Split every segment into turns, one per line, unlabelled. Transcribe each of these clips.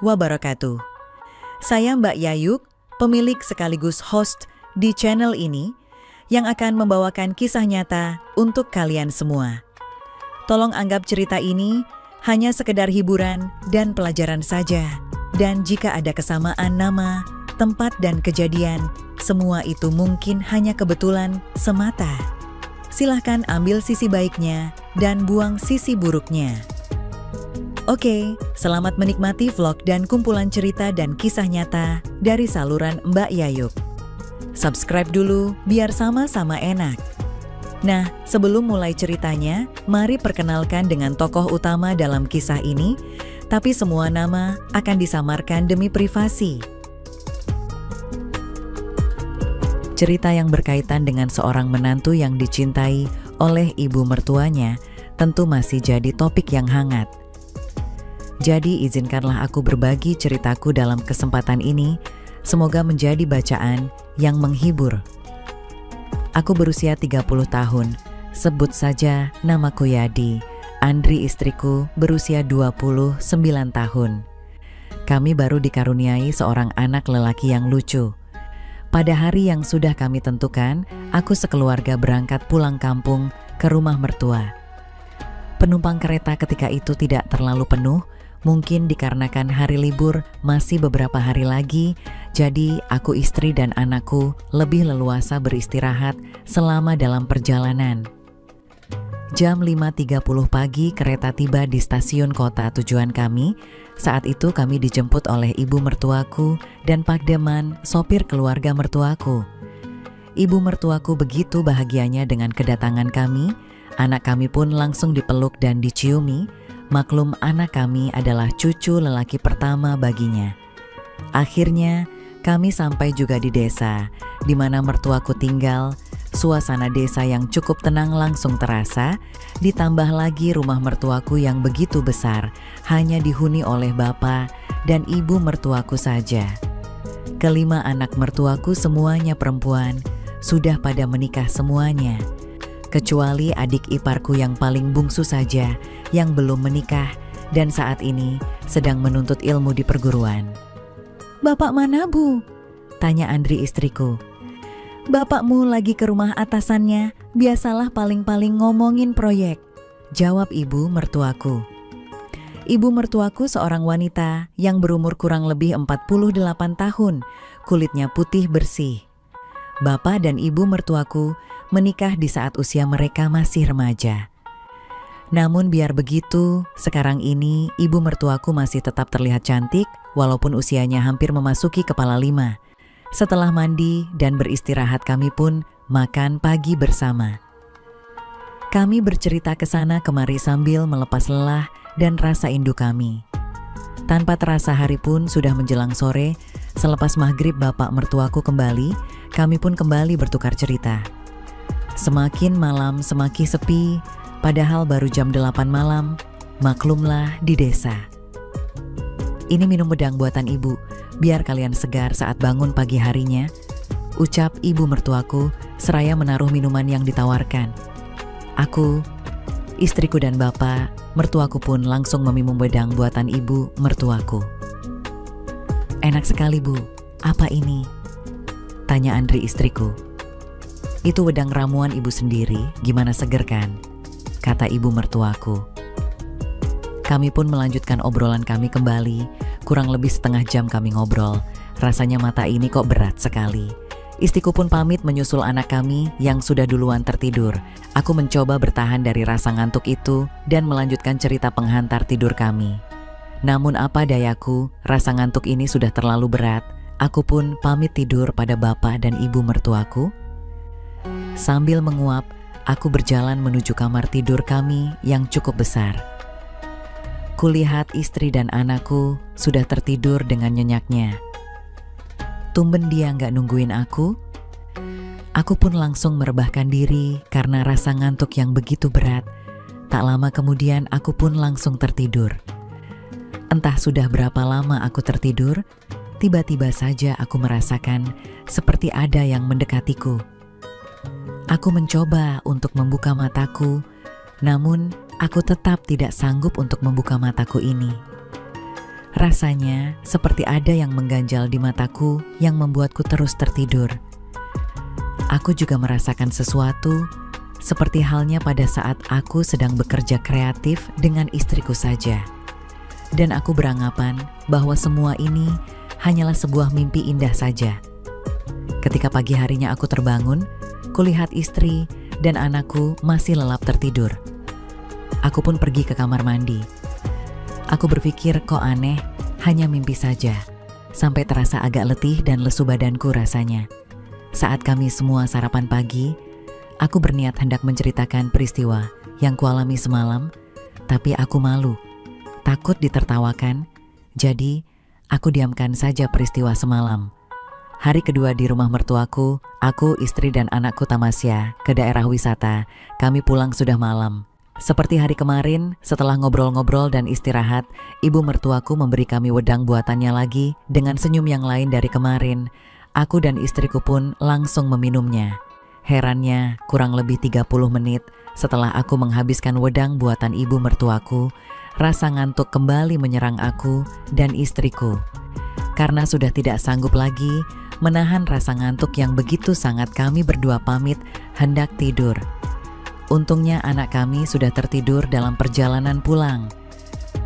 wabarakatuh. Saya Mbak Yayuk, pemilik sekaligus host di channel ini yang akan membawakan kisah nyata untuk kalian semua. Tolong anggap cerita ini hanya sekedar hiburan dan pelajaran saja. Dan jika ada kesamaan nama, tempat dan kejadian, semua itu mungkin hanya kebetulan semata. Silahkan ambil sisi baiknya dan buang sisi buruknya. Oke, selamat menikmati vlog dan kumpulan cerita dan kisah nyata dari saluran Mbak Yayuk. Subscribe dulu biar sama-sama enak. Nah, sebelum mulai ceritanya, mari perkenalkan dengan tokoh utama dalam kisah ini, tapi semua nama akan disamarkan demi privasi. Cerita yang berkaitan dengan seorang menantu yang dicintai oleh ibu mertuanya tentu masih jadi topik yang hangat. Jadi izinkanlah aku berbagi ceritaku dalam kesempatan ini, semoga menjadi bacaan yang menghibur. Aku berusia 30 tahun, sebut saja namaku Yadi. Andri istriku berusia 29 tahun. Kami baru dikaruniai seorang anak lelaki yang lucu. Pada hari yang sudah kami tentukan, aku sekeluarga berangkat pulang kampung ke rumah mertua. Penumpang kereta ketika itu tidak terlalu penuh, mungkin dikarenakan hari libur masih beberapa hari lagi, jadi aku, istri dan anakku lebih leluasa beristirahat selama dalam perjalanan. Jam 5.30 pagi kereta tiba di stasiun kota tujuan kami. Saat itu kami dijemput oleh ibu mertuaku dan Pak Deman, sopir keluarga mertuaku. Ibu mertuaku begitu bahagianya dengan kedatangan kami. Anak kami pun langsung dipeluk dan diciumi. Maklum anak kami adalah cucu lelaki pertama baginya. Akhirnya kami sampai juga di desa di mana mertuaku tinggal. Suasana desa yang cukup tenang langsung terasa, ditambah lagi rumah mertuaku yang begitu besar, hanya dihuni oleh bapak dan ibu mertuaku saja. Kelima anak mertuaku semuanya perempuan, sudah pada menikah semuanya. Kecuali adik iparku yang paling bungsu saja, yang belum menikah dan saat ini sedang menuntut ilmu di perguruan. "Bapak mana, Bu?" tanya Andri istriku. "Bapakmu lagi ke rumah atasannya, biasalah paling-paling ngomongin proyek," jawab ibu mertuaku. Ibu mertuaku seorang wanita yang berumur kurang lebih 48 tahun, kulitnya putih bersih. Bapak dan ibu mertuaku menikah di saat usia mereka masih remaja. Namun biar begitu, sekarang ini ibu mertuaku masih tetap terlihat cantik walaupun usianya hampir memasuki kepala 5. Setelah mandi dan beristirahat kami pun makan pagi bersama. Kami bercerita ke sana kemari sambil melepas lelah dan rasa induk kami. Tanpa terasa hari pun sudah menjelang sore. Selepas maghrib bapak mertuaku kembali, kami pun kembali bertukar cerita. Semakin malam semakin sepi, padahal baru jam 8 malam, maklumlah di desa. "Ini minum wedang buatan ibu, biar kalian segar saat bangun pagi harinya," ucap ibu mertuaku seraya menaruh minuman yang ditawarkan. Aku, istriku dan bapak mertuaku pun langsung meminum wedang buatan ibu mertuaku. "Enak sekali, Bu. Apa ini?" tanya Andri istriku. "Itu wedang ramuan ibu sendiri, gimana seger kan?" kata ibu mertuaku. Kami pun melanjutkan obrolan kami kembali. Kurang lebih setengah jam kami ngobrol. Rasanya mata ini kok berat sekali. Istriku pun pamit menyusul anak kami yang sudah duluan tertidur. Aku mencoba bertahan dari rasa ngantuk itu dan melanjutkan cerita penghantar tidur kami. Namun apa dayaku, rasa ngantuk ini sudah terlalu berat. Aku pun pamit tidur pada bapak dan ibu mertuaku. Sambil menguap, aku berjalan menuju kamar tidur kami yang cukup besar. Kulihat istri dan anakku sudah tertidur dengan nyenyaknya. Tumben dia nggak nungguin aku. Aku pun langsung merebahkan diri karena rasa ngantuk yang begitu berat. Tak lama kemudian aku pun langsung tertidur. Entah sudah berapa lama aku tertidur, tiba-tiba saja aku merasakan seperti ada yang mendekatiku. Aku mencoba untuk membuka mataku, namun aku tetap tidak sanggup untuk membuka mataku ini. Rasanya seperti ada yang mengganjal di mataku yang membuatku terus tertidur. Aku juga merasakan sesuatu, seperti halnya pada saat aku sedang bekerja kreatif dengan istriku saja. Dan aku beranggapan bahwa semua ini hanyalah sebuah mimpi indah saja. Ketika pagi harinya aku terbangun, kulihat istri dan anakku masih lelap tertidur. Aku pun pergi ke kamar mandi. Aku berpikir kok aneh, hanya mimpi saja. Sampai terasa agak letih dan lesu badanku rasanya. Saat kami semua sarapan pagi, aku berniat hendak menceritakan peristiwa yang kualami semalam, tapi aku malu, takut ditertawakan, jadi aku diamkan saja peristiwa semalam. Hari kedua di rumah mertuaku, aku, istri dan anakku tamasya ke daerah wisata. Kami pulang sudah malam. Seperti hari kemarin, setelah ngobrol-ngobrol dan istirahat, ibu mertuaku memberi kami wedang buatannya lagi dengan senyum yang lain dari kemarin. Aku dan istriku pun langsung meminumnya. Herannya, kurang lebih 30 menit setelah aku menghabiskan wedang buatan ibu mertuaku, rasa ngantuk kembali menyerang aku dan istriku. Karena sudah tidak sanggup lagi menahan rasa ngantuk yang begitu sangat, kami berdua pamit hendak tidur. Untungnya anak kami sudah tertidur dalam perjalanan pulang.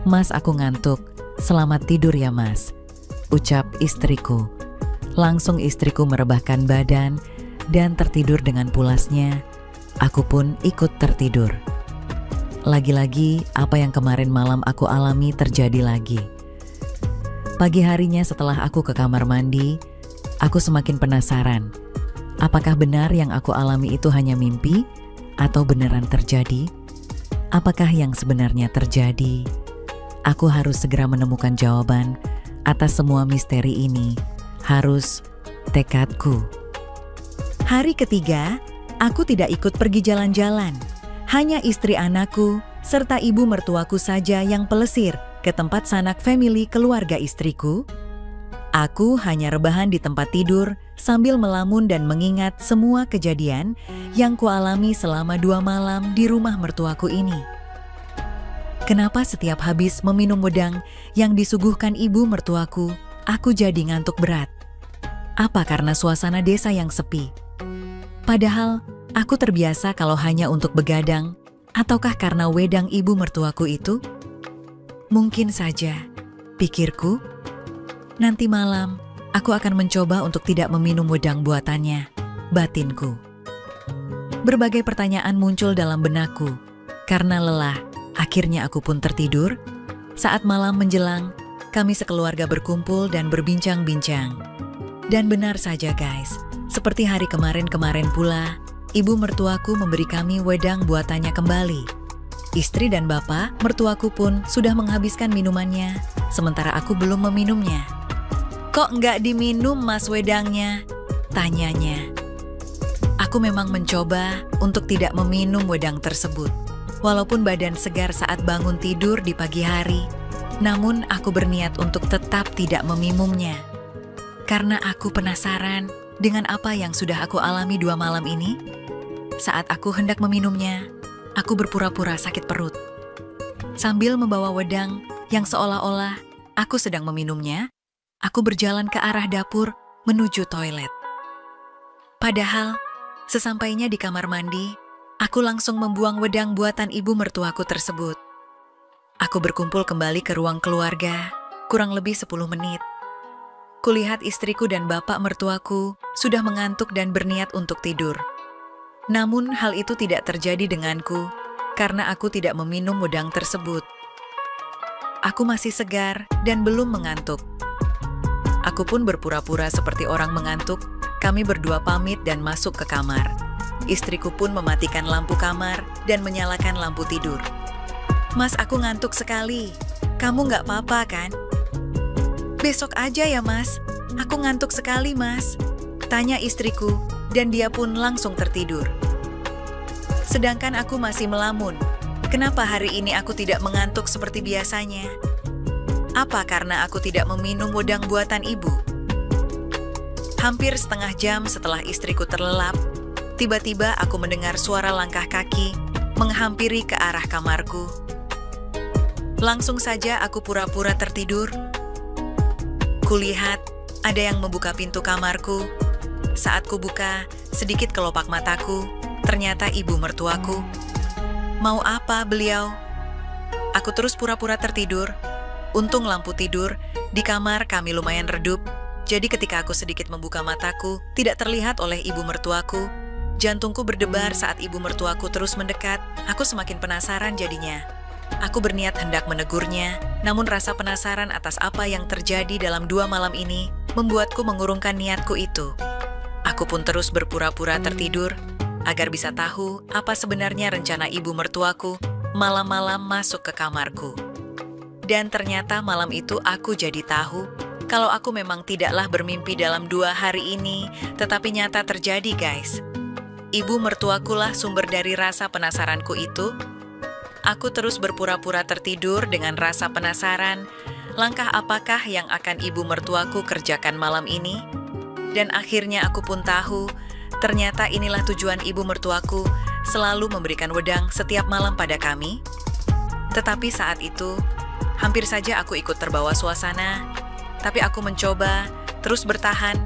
"Mas, aku ngantuk. Selamat tidur ya mas," ucap istriku. Langsung istriku merebahkan badan dan tertidur dengan pulasnya. Aku pun ikut tertidur. Lagi-lagi apa yang kemarin malam aku alami terjadi lagi. Pagi harinya setelah aku ke kamar mandi, aku semakin penasaran. Apakah benar yang aku alami itu hanya mimpi? Atau beneran terjadi? Apakah yang sebenarnya terjadi? Aku harus segera menemukan jawaban atas semua misteri ini. Harus tekadku.
Hari ketiga, aku tidak ikut pergi jalan-jalan. Hanya istri anakku serta ibu mertuaku saja yang pelesir ke tempat sanak family keluarga istriku. Aku hanya rebahan di tempat tidur sambil melamun dan mengingat semua kejadian yang kualami selama 2 malam di rumah mertuaku ini. Kenapa setiap habis meminum wedang yang disuguhkan ibu mertuaku, aku jadi ngantuk berat? Apa karena suasana desa yang sepi? Padahal aku terbiasa kalau hanya untuk begadang, ataukah karena wedang ibu mertuaku itu? Mungkin saja, pikirku. Nanti malam, aku akan mencoba untuk tidak meminum wedang buatannya, batinku. Berbagai pertanyaan muncul dalam benakku. Karena lelah, akhirnya aku pun tertidur. Saat malam menjelang, kami sekeluarga berkumpul dan berbincang-bincang. Dan benar saja guys, seperti hari kemarin-kemarin pula, ibu mertuaku memberi kami wedang buatannya kembali. Istri dan bapak mertuaku pun sudah menghabiskan minumannya, sementara aku belum meminumnya. "Kok nggak diminum mas wedangnya?" tanyanya. Aku memang mencoba untuk tidak meminum wedang tersebut. Walaupun badan segar saat bangun tidur di pagi hari, namun aku berniat untuk tetap tidak meminumnya. Karena aku penasaran dengan apa yang sudah aku alami 2 malam ini. Saat aku hendak meminumnya, aku berpura-pura sakit perut. Sambil membawa wedang yang seolah-olah aku sedang meminumnya, aku berjalan ke arah dapur menuju toilet. Padahal, sesampainya di kamar mandi, aku langsung membuang wedang buatan ibu mertuaku tersebut. Aku berkumpul kembali ke ruang keluarga, kurang lebih 10 menit. Kulihat istriku dan bapak mertuaku sudah mengantuk dan berniat untuk tidur. Namun hal itu tidak terjadi denganku, karena aku tidak meminum wedang tersebut. Aku masih segar dan belum mengantuk. Aku pun berpura-pura seperti orang mengantuk. Kami berdua pamit dan masuk ke kamar. Istriku pun mematikan lampu kamar dan menyalakan lampu tidur. "Mas, aku ngantuk sekali. Kamu nggak apa-apa kan?" "Besok aja ya mas, aku ngantuk sekali mas," tanya istriku, dan dia pun langsung tertidur. Sedangkan aku masih melamun. Kenapa hari ini aku tidak mengantuk seperti biasanya? Apa karena aku tidak meminum wedang buatan ibu? Hampir setengah jam setelah istriku terlelap, tiba-tiba aku mendengar suara langkah kaki menghampiri ke arah kamarku. Langsung saja aku pura-pura tertidur Kulihat ada yang membuka pintu kamarku. Saat kubuka, sedikit kelopak mataku, ternyata ibu mertuaku. Mau apa beliau? Aku terus pura-pura tertidur. Untung lampu tidur di kamar kami lumayan redup. Jadi ketika aku sedikit membuka mataku, tidak terlihat oleh ibu mertuaku. Jantungku berdebar saat ibu mertuaku terus mendekat. Aku semakin penasaran jadinya. Aku berniat hendak menegurnya, namun rasa penasaran atas apa yang terjadi dalam 2 malam ini membuatku mengurungkan niatku itu. Aku pun terus berpura-pura tertidur agar bisa tahu apa sebenarnya rencana ibu mertuaku malam-malam masuk ke kamarku. Dan ternyata malam itu aku jadi tahu kalau aku memang tidaklah bermimpi dalam 2 hari ini, tetapi nyata terjadi, guys. Ibu mertuakulah sumber dari rasa penasaranku itu. Aku terus berpura-pura tertidur dengan rasa penasaran, langkah apakah yang akan ibu mertuaku kerjakan malam ini? Dan akhirnya aku pun tahu, ternyata inilah tujuan ibu mertuaku selalu memberikan wedang setiap malam pada kami. Tetapi saat itu, hampir saja aku ikut terbawa suasana, tapi aku mencoba terus bertahan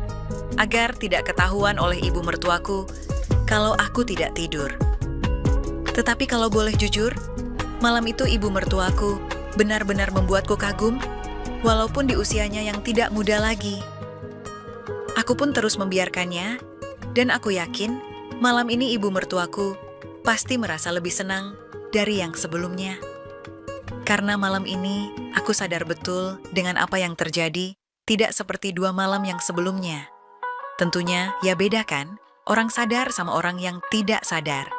agar tidak ketahuan oleh ibu mertuaku kalau aku tidak tidur. Tetapi kalau boleh jujur, malam itu ibu mertuaku benar-benar membuatku kagum, walaupun di usianya yang tidak muda lagi. Aku pun terus membiarkannya, dan aku yakin malam ini ibu mertuaku pasti merasa lebih senang dari yang sebelumnya. Karena malam ini aku sadar betul dengan apa yang terjadi, tidak seperti 2 malam yang sebelumnya. Tentunya ya beda kan, orang sadar sama orang yang tidak sadar.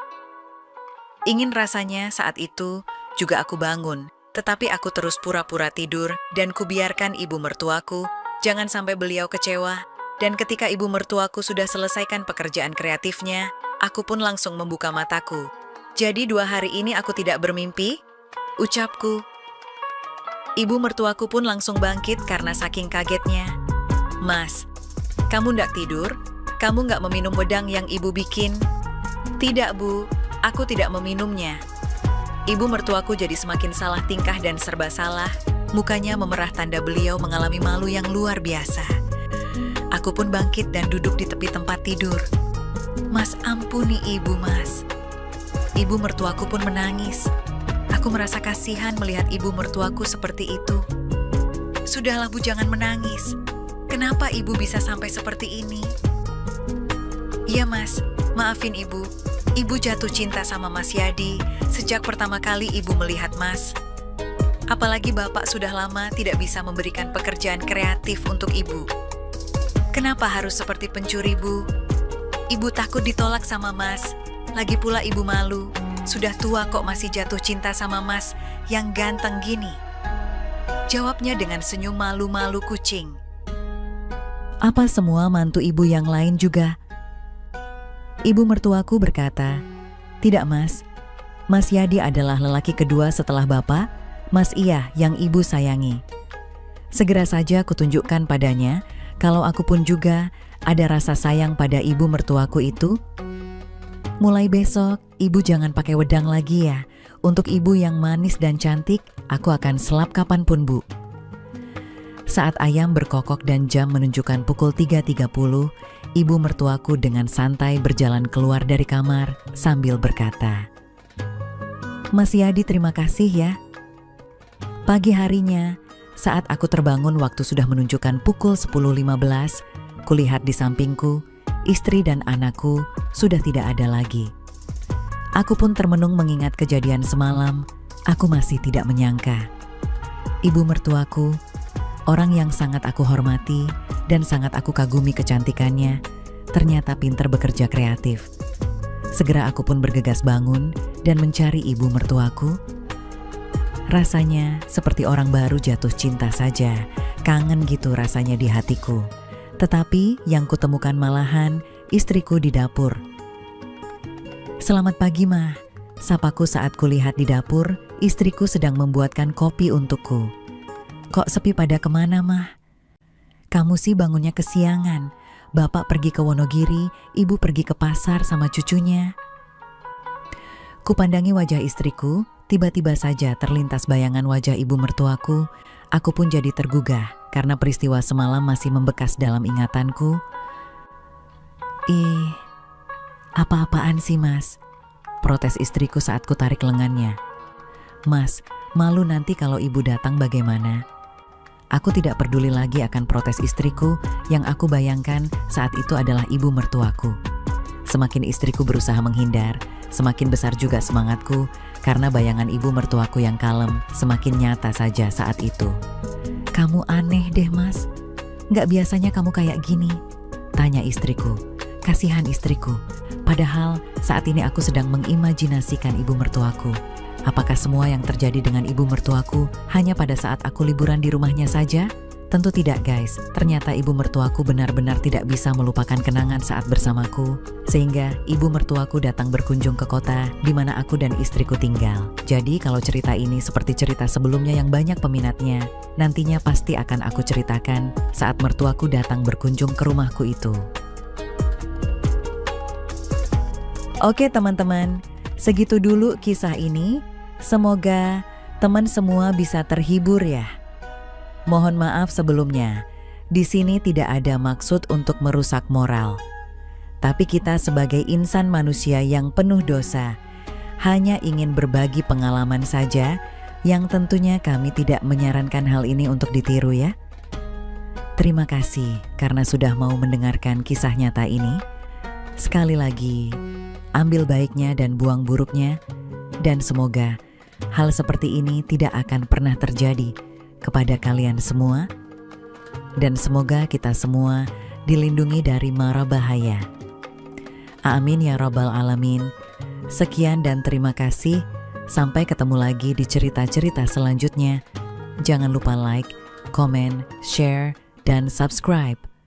Ingin rasanya saat itu juga aku bangun, tetapi aku terus pura-pura tidur dan kubiarkan ibu mertuaku, jangan sampai beliau kecewa. Dan ketika ibu mertuaku sudah selesaikan pekerjaan kreatifnya, aku pun langsung membuka mataku. Jadi 2 hari ini aku tidak bermimpi, ucapku. Ibu mertuaku pun langsung bangkit karena saking kagetnya. Mas, kamu ndak tidur? Kamu nggak meminum wedang yang ibu bikin? Tidak, Bu, aku tidak meminumnya. Ibu mertuaku jadi semakin salah tingkah dan serba salah. Mukanya memerah tanda beliau mengalami malu yang luar biasa. Aku pun bangkit dan duduk di tepi tempat tidur. Mas, ampuni ibu, Mas. Ibu mertuaku pun menangis. Aku merasa kasihan melihat ibu mertuaku seperti itu. Sudahlah, Bu, jangan menangis. Kenapa ibu bisa sampai seperti ini? Iya, Mas. Maafin ibu. Ibu jatuh cinta sama Mas Yadi sejak pertama kali ibu melihat Mas. Apalagi Bapak sudah lama tidak bisa memberikan pekerjaan kreatif untuk ibu. Kenapa harus seperti pencuri, Bu? Ibu takut ditolak sama Mas. Lagi pula ibu malu. Sudah tua kok masih jatuh cinta sama Mas yang ganteng gini. Jawabnya dengan senyum malu-malu kucing.
Apa semua mantu ibu yang lain juga? Ibu mertuaku berkata, "Tidak, Mas. Mas Yadi adalah lelaki kedua setelah Bapak, Mas Iya yang ibu sayangi. Segera saja kutunjukkan padanya kalau aku pun juga ada rasa sayang pada ibu mertuaku itu. Mulai besok, ibu jangan pakai wedang lagi ya. Untuk ibu yang manis dan cantik, aku akan selap kapanpun, Bu." Saat ayam berkokok dan jam menunjukkan pukul 3.30, ibu mertuaku dengan santai berjalan keluar dari kamar sambil berkata, "Mas Yadi, terima kasih ya." Pagi harinya, saat aku terbangun waktu sudah menunjukkan pukul 10.15, kulihat di sampingku, istri dan anakku sudah tidak ada lagi. Aku pun termenung mengingat kejadian semalam. Aku masih tidak menyangka. Ibu mertuaku, orang yang sangat aku hormati dan sangat aku kagumi kecantikannya, ternyata pintar bekerja kreatif. Segera aku pun bergegas bangun dan mencari ibu mertuaku. Rasanya seperti orang baru jatuh cinta saja, kangen gitu rasanya di hatiku. Tetapi yang kutemukan malahan istriku di dapur. "Selamat pagi, Ma," sapaku saat kulihat di dapur, istriku sedang membuatkan kopi untukku. "Kok sepi pada kemana, Mah? Kamu sih bangunnya kesiangan. Bapak pergi ke Wonogiri, ibu pergi ke pasar sama cucunya." Kupandangi wajah istriku, tiba-tiba saja terlintas bayangan wajah ibu mertuaku. Aku pun jadi tergugah karena peristiwa semalam masih membekas dalam ingatanku. Ih, apa-apaan sih mas? Protes istriku saat ku tarik lengannya. Mas, malu nanti kalau ibu datang bagaimana? Aku tidak peduli lagi akan protes istriku yang aku bayangkan saat itu adalah ibu mertuaku. Semakin istriku berusaha menghindar, semakin besar juga semangatku karena bayangan ibu mertuaku yang kalem semakin nyata saja saat itu. Kamu aneh deh mas, gak biasanya kamu kayak gini, tanya istriku. Kasihan istriku, padahal saat ini aku sedang mengimajinasikan ibu mertuaku. Apakah semua yang terjadi dengan ibu mertuaku hanya pada saat aku liburan di rumahnya saja? Tentu tidak guys, ternyata ibu mertuaku benar-benar tidak bisa melupakan kenangan saat bersamaku. Sehingga ibu mertuaku datang berkunjung ke kota di mana aku dan istriku tinggal. Jadi kalau cerita ini seperti cerita sebelumnya yang banyak peminatnya, nantinya pasti akan aku ceritakan saat mertuaku datang berkunjung ke rumahku itu.
Oke teman-teman, segitu dulu kisah ini. Semoga teman semua bisa terhibur ya. Mohon maaf sebelumnya, di sini tidak ada maksud untuk merusak moral. Tapi kita sebagai insan manusia yang penuh dosa, hanya ingin berbagi pengalaman saja yang tentunya kami tidak menyarankan hal ini untuk ditiru ya. Terima kasih karena sudah mau mendengarkan kisah nyata ini. Sekali lagi, ambil baiknya dan buang buruknya, dan semoga hal seperti ini tidak akan pernah terjadi kepada kalian semua, dan semoga kita semua dilindungi dari mara bahaya. Amin ya rabbal alamin. Sekian dan terima kasih. Sampai ketemu lagi di cerita-cerita selanjutnya. Jangan lupa like, komen, share, dan subscribe.